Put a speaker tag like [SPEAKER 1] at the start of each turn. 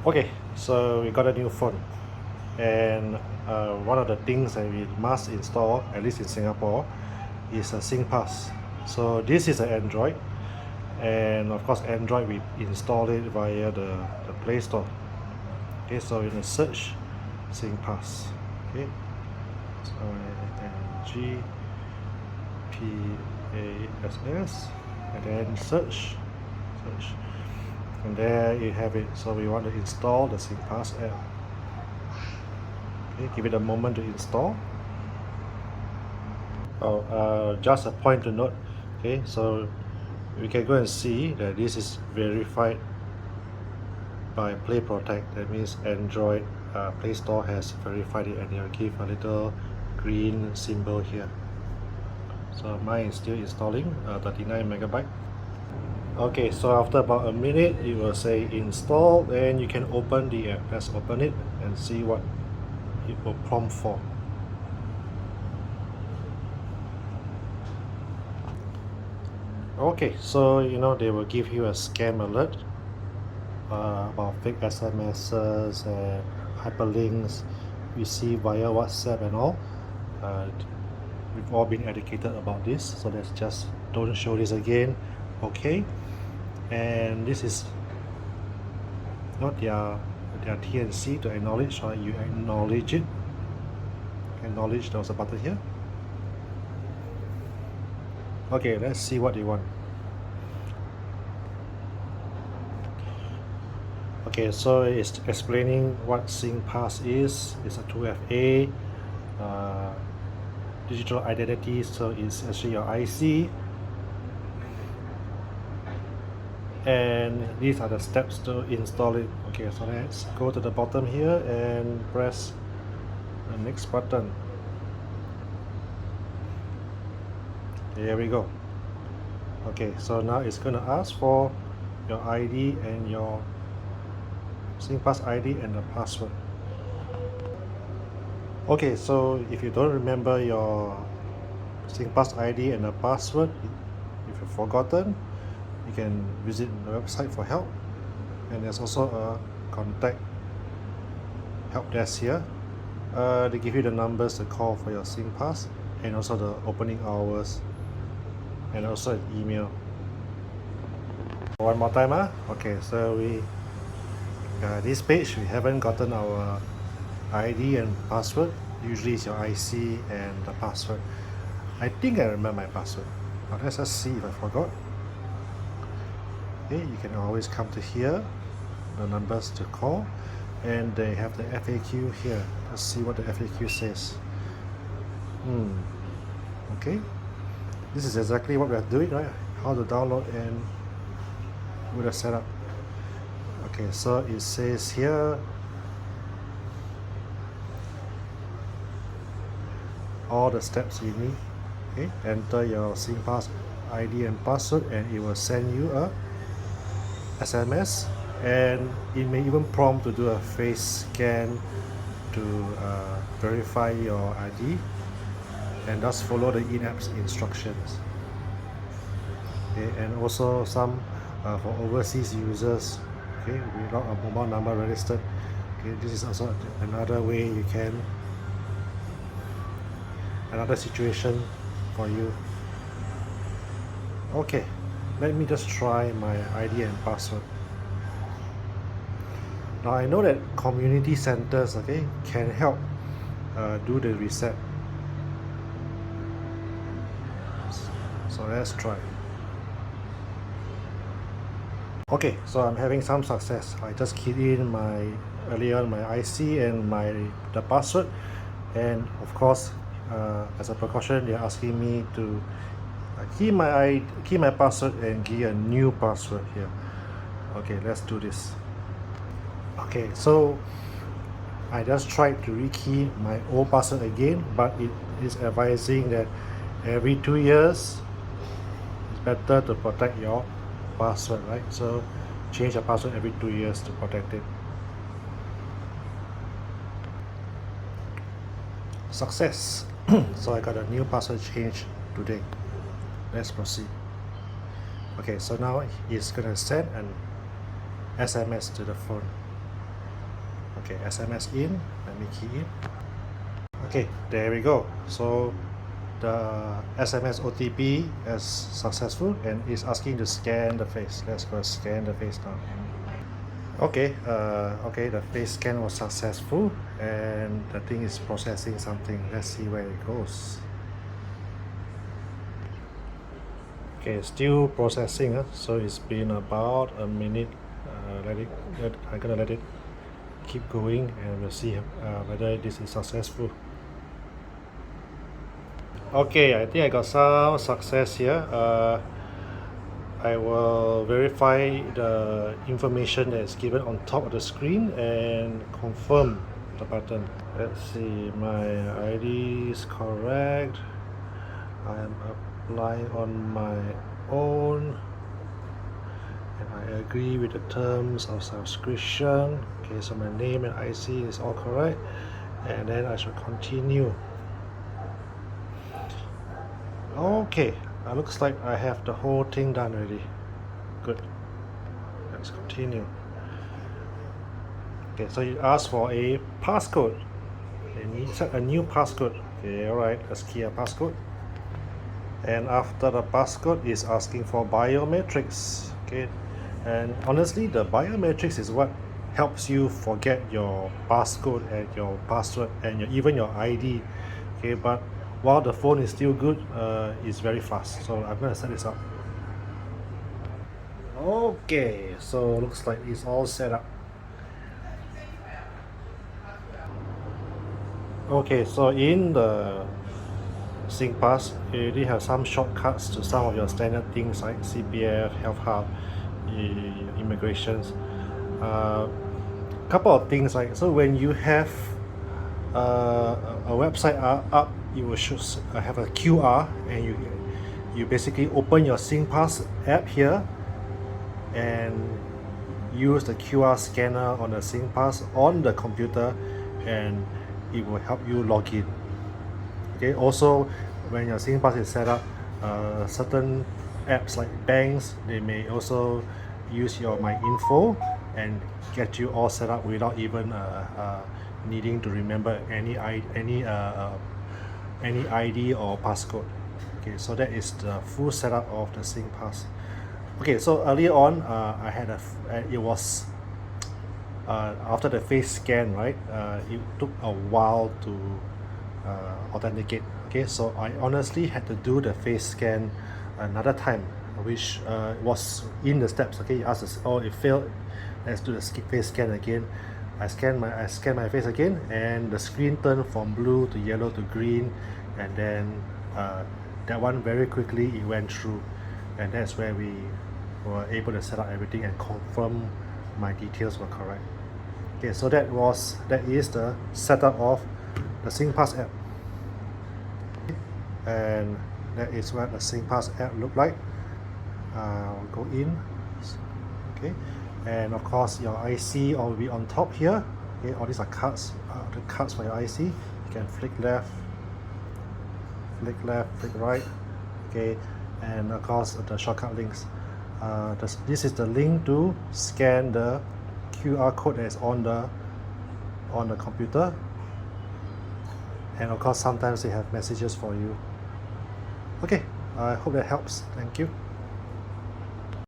[SPEAKER 1] Okay, so we got a new phone, and one of the things that we must install, at least in Singapore, is a SingPass. So this is an Android, and of course Android we install it via the Play Store. Okay, so in the search SingPass. Okay, so NGPASS, and then search, and there you have it. So we want to install the SingPass app. Okay, give it a moment to install. Oh, just a point to note. Okay, so we can go and see that this is verified by Play Protect. That means Android Play Store has verified it, and they'll give a little green symbol here. So mine is still installing, 39 megabyte. Okay, so after about a minute it will say install, and you can open the app. Let's open it and see what it will prompt for. Okay, so they will give you a scam alert about fake SMSs and hyperlinks we see via WhatsApp and all. We've all been educated about this, so let's just don't show this again. Okay, and this is not their T&C to acknowledge, so you acknowledge it. Acknowledge, there was a button here. Okay, let's see what they want. Okay, so it's explaining what SingPass is. It's a 2FA digital identity, so it's actually your IC. And these are the steps to install it. Okay, so let's go to the bottom here and press the next button. There we go. Okay, so now it's going to ask for your ID and your SingPass ID and the password. Okay, so if you don't remember your SingPass ID and the password, if you've forgotten, you can visit the website for help, and there's also a contact help desk here. They give you the numbers to call for your SingPass, and also the opening hours, and also an email. One more time, okay, so this page we haven't gotten our ID and password. Usually it's your IC and the password. I think I remember my password, but let's just see if I forgot. Okay, you can always come to here, the numbers to call, and they have the FAQ here. Let's see what the FAQ says. Okay, this is exactly what we are doing, right? How to download and with the setup. Okay, so it says here all the steps you need. Okay, enter your SingPass ID and password, and it will send you a SMS, and it may even prompt to do a face scan to verify your ID, and just follow the in-app instructions. Okay, and also some for overseas users, okay, without a mobile number registered. Okay, this is also another way you can, another situation for you. Okay, let me just try my ID and password. Now I know that community centers, okay, can help do the reset. So let's try. Okay, so I'm having some success. I just keyed in my IC and the password, and of course, as a precaution, they're asking me to key my password and key a new password here. Okay, let's do this. Okay, so I just tried to rekey my old password again, but it is advising that every 2 years it's better to protect your password, right? So change the password every 2 years to protect it. Success. So I got a new password change today. Let's proceed. Okay, so now it's gonna send an SMS to the phone. Okay, SMS in, let me key in. Okay, there we go. So the SMS OTP is successful and is asking to scan the face. Let's go scan the face now. Okay, the face scan was successful and the thing is processing something. Let's see where it goes. Okay, still processing. So it's been about a minute. I'm gonna let it keep going and we'll see whether this is successful. Okay, I think I got some success here. I will verify the information that is given on top of the screen and confirm the button. Let's see, my ID is correct. I am applying on my own and I agree with the terms of subscription. Okay, so my name and IC is all correct, and then I should continue. Okay, looks like I have the whole thing done already. Good. Let's continue. Okay, so you ask for a passcode. You need set a new passcode. Okay, alright, let's key a passcode. And after the passcode is asking for biometrics. Okay, and honestly the biometrics is what helps you forget your passcode and your password and even your ID. Okay, but while the phone is still good, it's very fast, so I'm gonna set this up. Okay, so looks like it's all set up. Okay, so in the SingPass, you already have some shortcuts to some of your standard things like CPF, Health Hub, immigrations. Couple of things like, so when you have a website up, you will have a QR and you basically open your SingPass app here and use the QR scanner on the SingPass on the computer and it will help you log in. Okay, also when your SingPass is set up, certain apps like banks, they may also use your My Info and get you all set up without even needing to remember any ID or passcode. Okay, so that is the full setup of the SingPass. Okay, so earlier on, I had it was after the face scan, right? It took a while to authenticate. Okay, so I honestly had to do the face scan another time, which was in the steps. Okay, you ask us, oh, it failed. Let's do the face scan again. I scan my face again, and the screen turned from blue to yellow to green, and then that one very quickly it went through, and that's where we were able to set up everything and confirm my details were correct. Okay, so that is the setup of the SingPass app, and that is what the SingPass app look like. I'll go in. Okay, and of course your IC will be on top here. Okay, all these are cards, the cards for your IC. You can flick left, flick right. Okay, and of course the shortcut links. This is the link to scan the QR code that is on the computer, and of course sometimes they have messages for you. Okay, I hope that helps. Thank you.